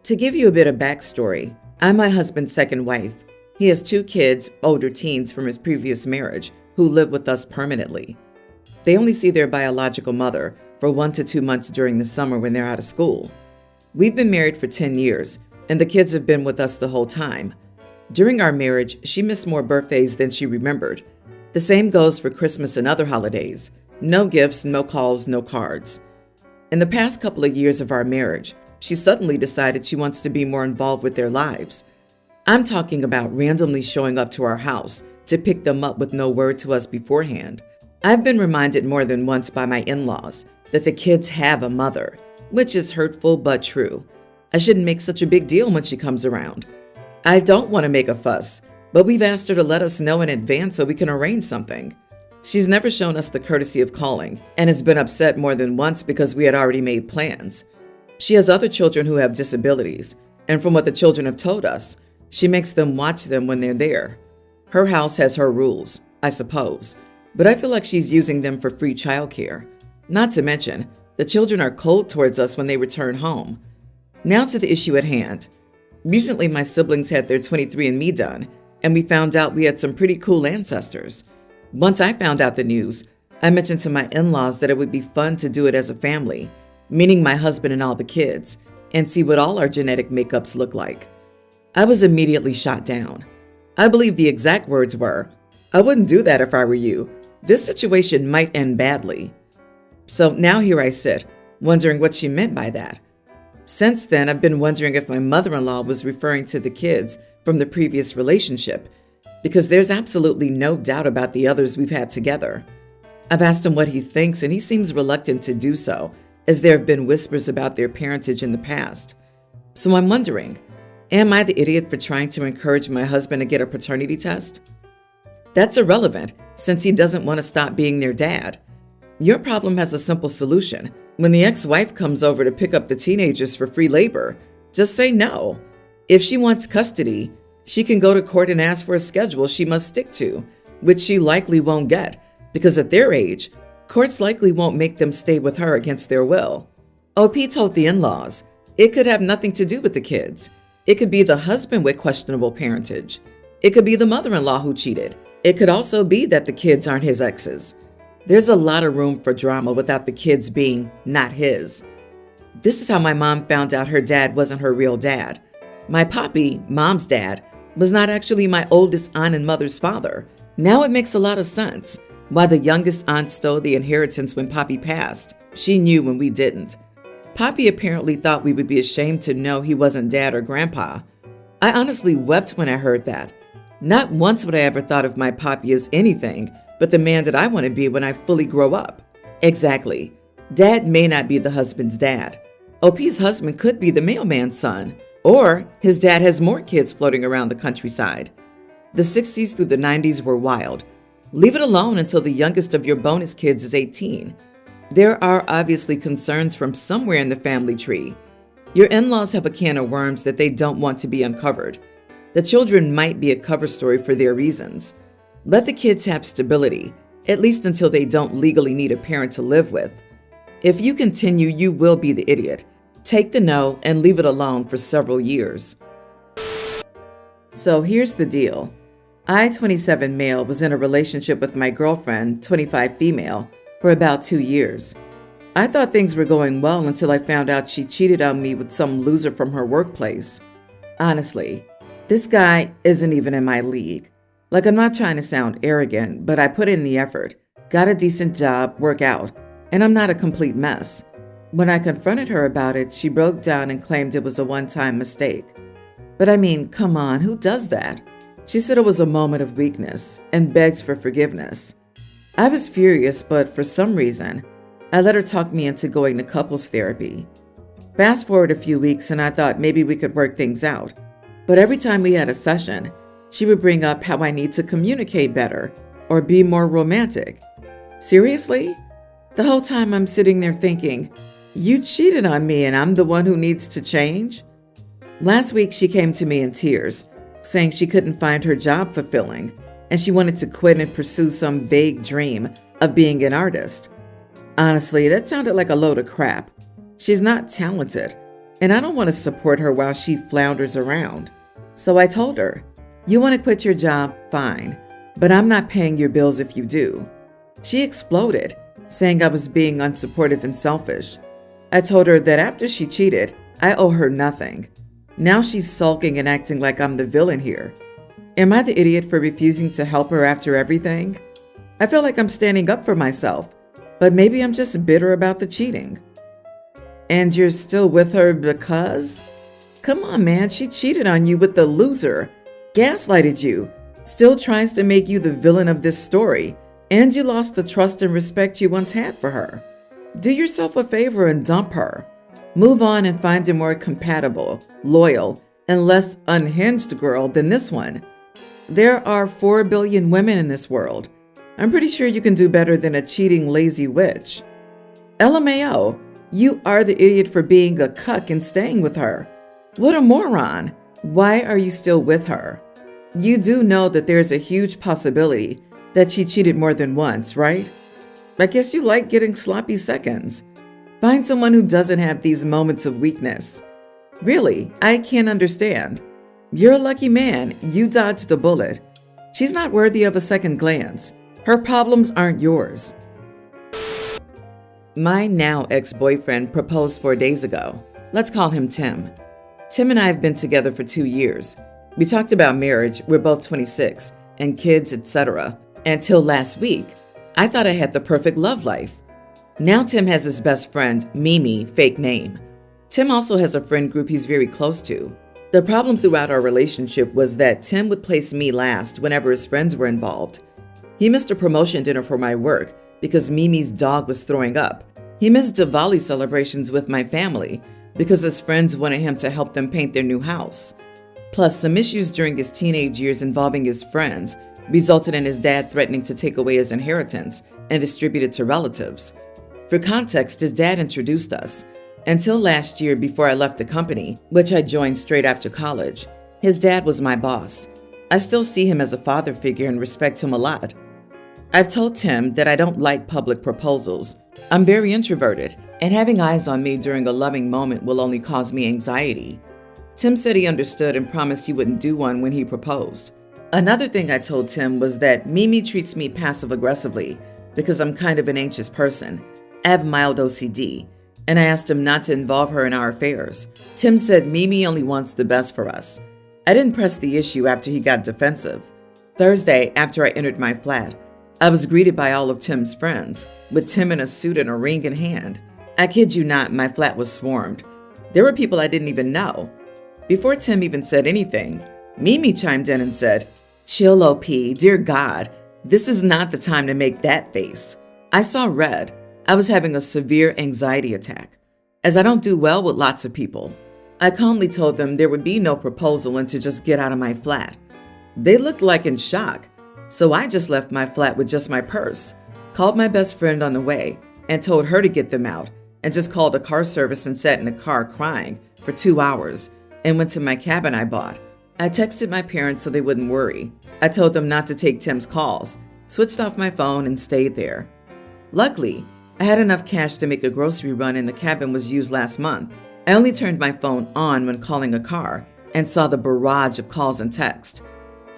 To give you a bit of backstory, I'm my husband's second wife. He has two kids, older teens from his previous marriage, who live with us permanently. They only see their biological mother for 1 to 2 months during the summer when they're out of school. We've been married for 10 years, and the kids have been with us the whole time. During our marriage, she missed more birthdays than she remembered. The same goes for Christmas and other holidays. No gifts, no calls, no cards. In the past couple of years of our marriage, she suddenly decided she wants to be more involved with their lives. I'm talking about randomly showing up to our house to pick them up with no word to us beforehand. I've been reminded more than once by my in-laws that the kids have a mother, which is hurtful but true. I shouldn't make such a big deal when she comes around. I don't want to make a fuss, but we've asked her to let us know in advance so we can arrange something. She's never shown us the courtesy of calling and has been upset more than once because we had already made plans. She has other children who have disabilities, and from what the children have told us, she makes them watch them when they're there. Her house has her rules, I suppose, but I feel like she's using them for free childcare. Not to mention, the children are cold towards us when they return home. Now to the issue at hand. Recently, my siblings had their 23andMe done, and we found out we had some pretty cool ancestors. Once I found out the news, I mentioned to my in-laws that it would be fun to do it as a family, meaning my husband and all the kids, and see what all our genetic makeups look like. I was immediately shot down. I believe the exact words were, "I wouldn't do that if I were you. This situation might end badly." So now here I sit, wondering what she meant by that. Since then, I've been wondering if my mother-in-law was referring to the kids from the previous relationship, because there's absolutely no doubt about the others we've had together. I've asked him what he thinks, and he seems reluctant to do so, as there have been whispers about their parentage in the past. So I'm wondering, am I the idiot for trying to encourage my husband to get a paternity test? That's irrelevant, since he doesn't want to stop being their dad. Your problem has a simple solution. When the ex-wife comes over to pick up the teenagers for free labor, just say no. If she wants custody, she can go to court and ask for a schedule she must stick to, which she likely won't get, because at their age, courts likely won't make them stay with her against their will. OP told the in-laws it could have nothing to do with the kids. It could be the husband with questionable parentage. It could be the mother-in-law who cheated. It could also be that the kids aren't his exes. There's a lot of room for drama without the kids being not his. This is how my mom found out her dad wasn't her real dad. My poppy, mom's dad, was not actually my oldest aunt and mother's father. Now it makes a lot of sense why the youngest aunt stole the inheritance when Poppy passed. She knew when we didn't. Poppy apparently thought we would be ashamed to know he wasn't dad or grandpa. I honestly wept when I heard that. Not once would I ever thought of my Poppy as anything but the man that I want to be when I fully grow up. Exactly. Dad may not be the husband's dad. OP's husband could be the mailman's son, or his dad has more kids floating around the countryside. The 60s through the 90s were wild. Leave it alone until the youngest of your bonus kids is 18. There are obviously concerns from somewhere in the family tree. Your in-laws have a can of worms that they don't want to be uncovered. The children might be a cover story for their reasons. Let the kids have stability, at least until they don't legally need a parent to live with. If you continue, you will be the idiot. Take the no and leave it alone for several years. So here's the deal. I, 27 male, was in a relationship with my girlfriend, 25 female, for about 2 years. I thought things were going well until I found out she cheated on me with some loser from her workplace. Honestly, this guy isn't even in my league. Like, I'm not trying to sound arrogant, but I put in the effort, got a decent job, work out, and I'm not a complete mess. When I confronted her about it, she broke down and claimed it was a one-time mistake. But I mean, come on, who does that? She said it was a moment of weakness and begs for forgiveness. I was furious, but for some reason, I let her talk me into going to couples therapy. Fast forward a few weeks and I thought maybe we could work things out. But every time we had a session, she would bring up how I need to communicate better or be more romantic. Seriously? The whole time I'm sitting there thinking, you cheated on me and I'm the one who needs to change? Last week she came to me in tears, saying she couldn't find her job fulfilling and she wanted to quit and pursue some vague dream of being an artist. Honestly, that sounded like a load of crap. She's not talented, and I don't want to support her while she flounders around. So I told her, "You want to quit your job? Fine, but I'm not paying your bills if you do." She exploded, saying I was being unsupportive and selfish. I told her that after she cheated, I owe her nothing. Now she's sulking and acting like I'm the villain here. Am I the idiot for refusing to help her after everything? I feel like I'm standing up for myself, but maybe I'm just bitter about the cheating. And you're still with her because? Come on, man, she cheated on you with the loser, gaslighted you, still tries to make you the villain of this story, and you lost the trust and respect you once had for her. Do yourself a favor and dump her. Move on and find a more compatible, loyal, and less unhinged girl than this one. There are 4 billion women in this world. I'm pretty sure you can do better than a cheating, lazy witch. LMAO, you are the idiot for being a cuck and staying with her. What a moron. Why are you still with her? You do know that there's a huge possibility that she cheated more than once, right? I guess you like getting sloppy seconds. Find someone who doesn't have these moments of weakness. Really, I can't understand. You're a lucky man. You dodged a bullet. She's not worthy of a second glance. Her problems aren't yours. My now ex-boyfriend proposed 4 days ago. Let's call him Tim. Tim and I have been together for 2 years. We talked about marriage, we're both 26, and kids, etc. Until last week, I thought I had the perfect love life. Now Tim has his best friend, Mimi, fake name. Tim also has a friend group he's very close to. The problem throughout our relationship was that Tim would place me last whenever his friends were involved. He missed a promotion dinner for my work because Mimi's dog was throwing up. He missed Diwali celebrations with my family because his friends wanted him to help them paint their new house. Plus, some issues during his teenage years involving his friends resulted in his dad threatening to take away his inheritance and distribute it to relatives. For context, his dad introduced us. Until last year, before I left the company, which I joined straight after college, his dad was my boss. I still see him as a father figure and respect him a lot. I've told Tim that I don't like public proposals. I'm very introverted, and having eyes on me during a loving moment will only cause me anxiety. Tim said he understood and promised he wouldn't do one when he proposed. Another thing I told Tim was that Mimi treats me passive-aggressively because I'm kind of an anxious person. I have mild OCD, and I asked him not to involve her in our affairs. Tim said Mimi only wants the best for us. I didn't press the issue after he got defensive. Thursday, after I entered my flat, I was greeted by all of Tim's friends, with Tim in a suit and a ring in hand. I kid you not, my flat was swarmed. There were people I didn't even know. Before Tim even said anything, Mimi chimed in and said, "Chill, OP, dear God, this is not the time to make that face." I saw red. I was having a severe anxiety attack, as I don't do well with lots of people. I calmly told them there would be no proposal and to just get out of my flat. They looked like in shock, so I just left my flat with just my purse, called my best friend on the way, and told her to get them out, and just called a car service and sat in a car crying for 2 hours, and went to my cabin I bought. I texted my parents so they wouldn't worry. I told them not to take Tim's calls, switched off my phone, and stayed there. Luckily, I had enough cash to make a grocery run and the cabin was used last month. I only turned my phone on when calling a car and saw the barrage of calls and texts.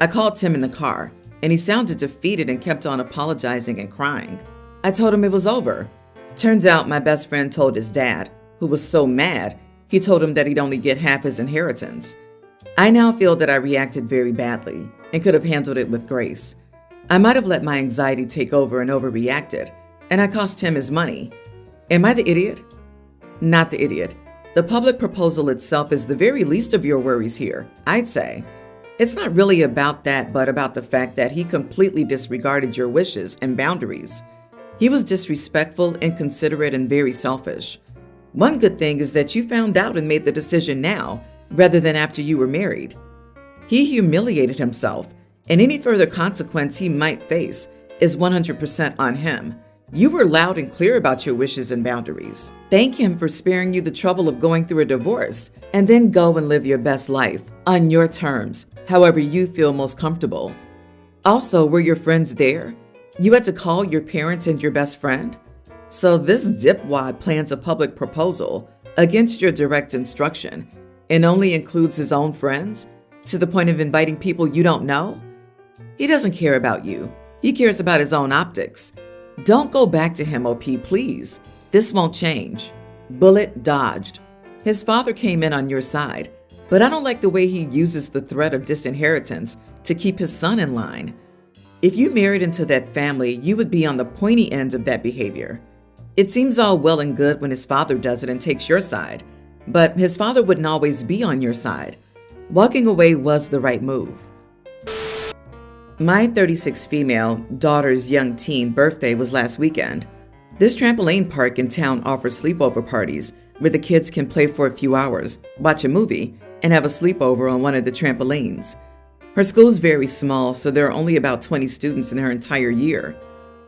I called Tim in the car, and he sounded defeated and kept on apologizing and crying. I told him it was over. Turns out my best friend told his dad, who was so mad, he told him that he'd only get half his inheritance. I now feel that I reacted very badly and could have handled it with grace. I might have let my anxiety take over and overreacted, and I cost him his money. Am I the idiot? Not the idiot. The public proposal itself is the very least of your worries here, I'd say. It's not really about that, but about the fact that he completely disregarded your wishes and boundaries. He was disrespectful, inconsiderate, and very selfish. One good thing is that you found out and made the decision now, rather than after you were married. He humiliated himself, and any further consequence he might face is 100% on him. You were loud and clear about your wishes and boundaries. Thank him for sparing you the trouble of going through a divorce, and then go and live your best life on your terms, however you feel most comfortable. Also, were your friends there? You had to call your parents and your best friend? So this dipwad plans a public proposal, against your direct instruction, and only includes his own friends, to the point of inviting people you don't know? He doesn't care about you. He cares about his own optics. Don't go back to him, OP, please. This won't change. Bullet dodged. His father came in on your side, but I don't like the way he uses the threat of disinheritance to keep his son in line. If you married into that family, you would be on the pointy end of that behavior. It seems all well and good when his father does it and takes your side, but his father wouldn't always be on your side. Walking away was the right move. My 36 female daughter's young teen birthday was last weekend. This trampoline park in town offers sleepover parties where the kids can play for a few hours, watch a movie, and have a sleepover on one of the trampolines. Her school's very small, so there are only about 20 students in her entire year.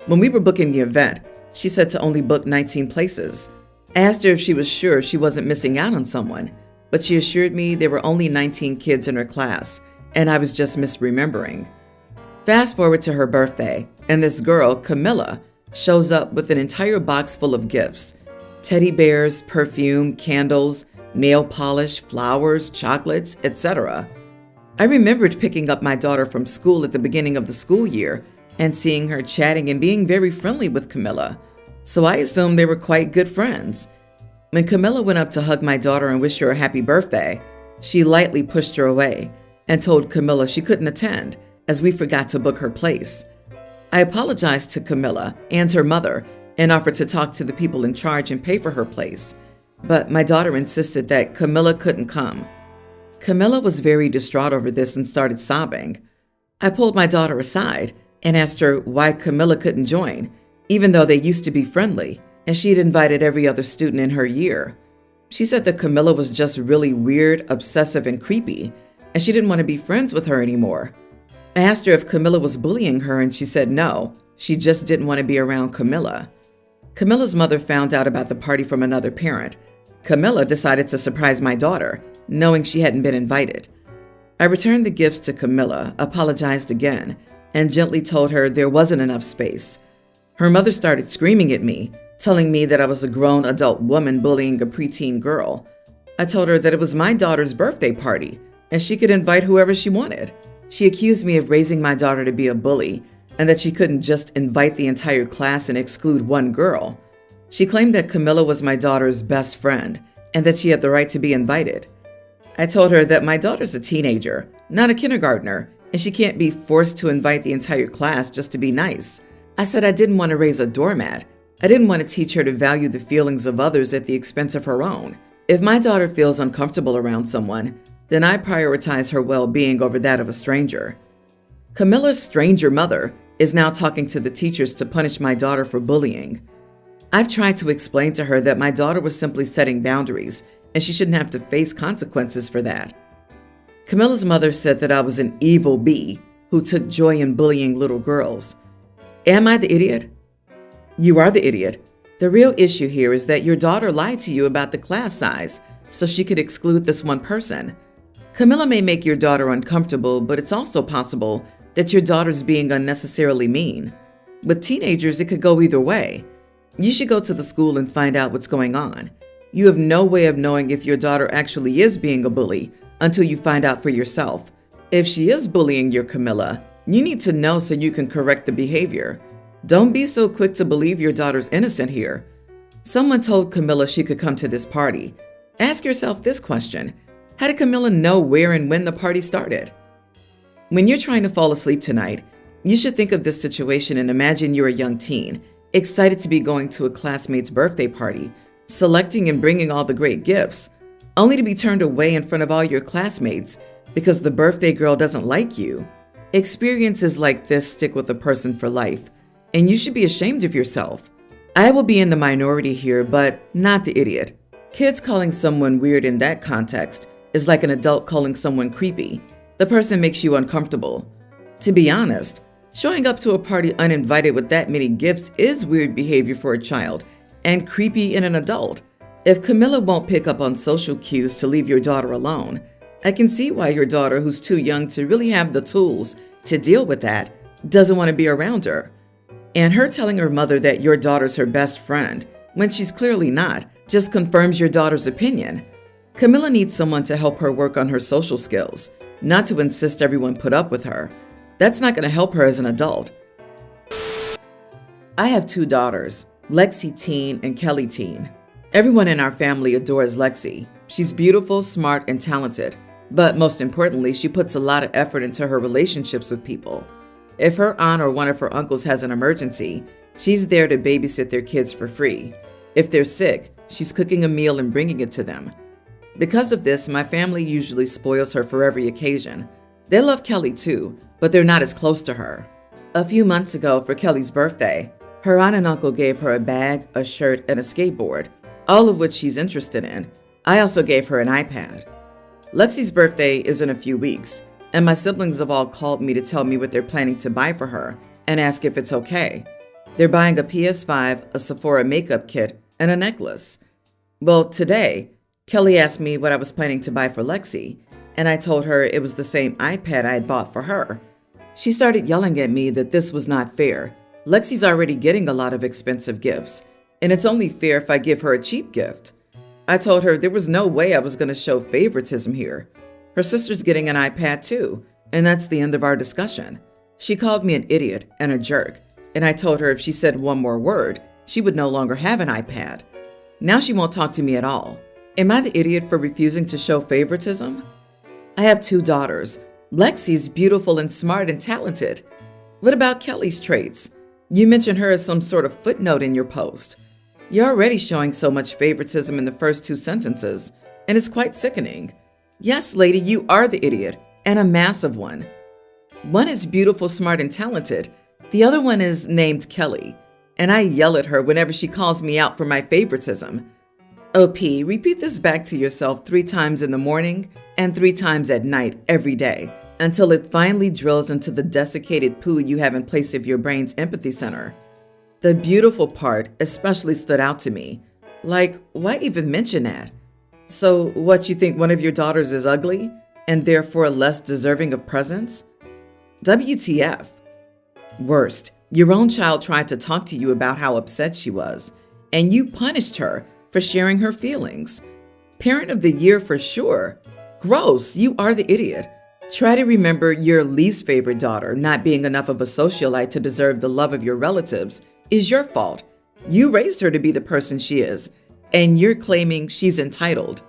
When we were booking the event, she said to only book 19 places. I asked her if she was sure she wasn't missing out on someone, but she assured me there were only 19 kids in her class, and I was just misremembering. Fast forward to her birthday, and this girl, Camilla, shows up with an entire box full of gifts: teddy bears, perfume, candles, nail polish, flowers, chocolates, etc. I remembered picking up my daughter from school at the beginning of the school year and seeing her chatting and being very friendly with Camilla, so I assumed they were quite good friends. When Camilla went up to hug my daughter and wish her a happy birthday, she lightly pushed her away and told Camilla she couldn't attend as we forgot to book her place. I apologized to Camilla and her mother and offered to talk to the people in charge and pay for her place, but my daughter insisted that Camilla couldn't come. Camilla was very distraught over this and started sobbing. I pulled my daughter aside and asked her why Camilla couldn't join, even though they used to be friendly, and she'd invited every other student in her year. She said that Camilla was just really weird, obsessive, and creepy, and she didn't want to be friends with her anymore. I asked her if Camilla was bullying her, and she said no, she just didn't want to be around Camilla. Camilla's mother found out about the party from another parent. Camilla decided to surprise my daughter, knowing she hadn't been invited. I returned the gifts to Camilla, apologized again, and gently told her there wasn't enough space. Her mother started screaming at me, telling me that I was a grown adult woman bullying a preteen girl. I told her that it was my daughter's birthday party, and she could invite whoever she wanted. She accused me of raising my daughter to be a bully, and that she couldn't just invite the entire class and exclude one girl. She claimed that Camilla was my daughter's best friend, and that she had the right to be invited. I told her that my daughter's a teenager, not a kindergartner, and she can't be forced to invite the entire class just to be nice. I said I didn't want to raise a doormat. I didn't want to teach her to value the feelings of others at the expense of her own. If my daughter feels uncomfortable around someone, then I prioritize her well-being over that of a stranger. Camilla's stranger mother is now talking to the teachers to punish my daughter for bullying. I've tried to explain to her that my daughter was simply setting boundaries, and she shouldn't have to face consequences for that. Camilla's mother said that I was an evil bee who took joy in bullying little girls. Am I the idiot? You are the idiot. The real issue here is that your daughter lied to you about the class size so she could exclude this one person. Camilla may make your daughter uncomfortable, but it's also possible that your daughter's being unnecessarily mean. With teenagers, it could go either way. You should go to the school and find out what's going on. You have no way of knowing if your daughter actually is being a bully until you find out for yourself. If she is bullying your Camilla, you need to know so you can correct the behavior. Don't be so quick to believe your daughter's innocent here. Someone told Camilla she could come to this party. Ask yourself this question: how did Camilla know where and when the party started? When you're trying to fall asleep tonight, you should think of this situation and imagine you're a young teen, excited to be going to a classmate's birthday party, selecting and bringing all the great gifts, only to be turned away in front of all your classmates because the birthday girl doesn't like you. Experiences like this stick with a person for life, and you should be ashamed of yourself. I will be in the minority here, but not the idiot. Kids calling someone weird in that context is like an adult calling someone creepy. The person makes you uncomfortable. To be honest, showing up to a party uninvited with that many gifts is weird behavior for a child and creepy in an adult. If Camilla won't pick up on social cues to leave your daughter alone, I can see why your daughter, who's too young to really have the tools to deal with that, doesn't want to be around her. And her telling her mother that your daughter's her best friend, when she's clearly not, just confirms your daughter's opinion. Camilla needs someone to help her work on her social skills, not to insist everyone put up with her. That's not going to help her as an adult. I have 2 daughters, Lexi teen and Kelly teen. Everyone in our family adores Lexi. She's beautiful, smart, and talented. But most importantly, she puts a lot of effort into her relationships with people. If her aunt or one of her uncles has an emergency, she's there to babysit their kids for free. If they're sick, she's cooking a meal and bringing it to them. Because of this, my family usually spoils her for every occasion. They love Kelly too, but they're not as close to her. A few months ago, for Kelly's birthday, her aunt and uncle gave her a bag, a shirt, and a skateboard, all of which she's interested in. I also gave her an iPad. Lexi's birthday is in a few weeks, and my siblings have all called me to tell me what they're planning to buy for her and ask if it's okay. They're buying a PS5, a Sephora makeup kit, and a necklace. Well, today, Kelly asked me what I was planning to buy for Lexi, and I told her it was the same iPad I had bought for her. She started yelling at me that this was not fair. Lexi's already getting a lot of expensive gifts, and it's only fair if I give her a cheap gift. I told her there was no way I was going to show favoritism here. Her sister's getting an iPad too, and that's the end of our discussion. She called me an idiot and a jerk, and I told her if she said one more word, she would no longer have an iPad. Now she won't talk to me at all. Am I the idiot for refusing to show favoritism? I have 2 daughters. Lexi's beautiful and smart and talented. What about Kelly's traits? You mentioned her as some sort of footnote in your post. You're already showing so much favoritism in the first 2 sentences, and it's quite sickening. Yes, lady, you are the idiot, and a massive one. One is beautiful, smart, and talented. The other one is named Kelly, and I yell at her whenever she calls me out for my favoritism. OP, repeat this back to yourself 3 times in the morning and 3 times at night every day until it finally drills into the desiccated poo you have in place of your brain's empathy center. The beautiful part especially stood out to me. Like, why even mention that? So, what, you think one of your daughters is ugly and therefore less deserving of presents? WTF. Worst, your own child tried to talk to you about how upset she was, and you punished her for sharing her feelings. Parent of the year for sure. Gross, you are the idiot. Try to remember your least favorite daughter not being enough of a socialite to deserve the love of your relatives is your fault. You raised her to be the person she is, and you're claiming she's entitled.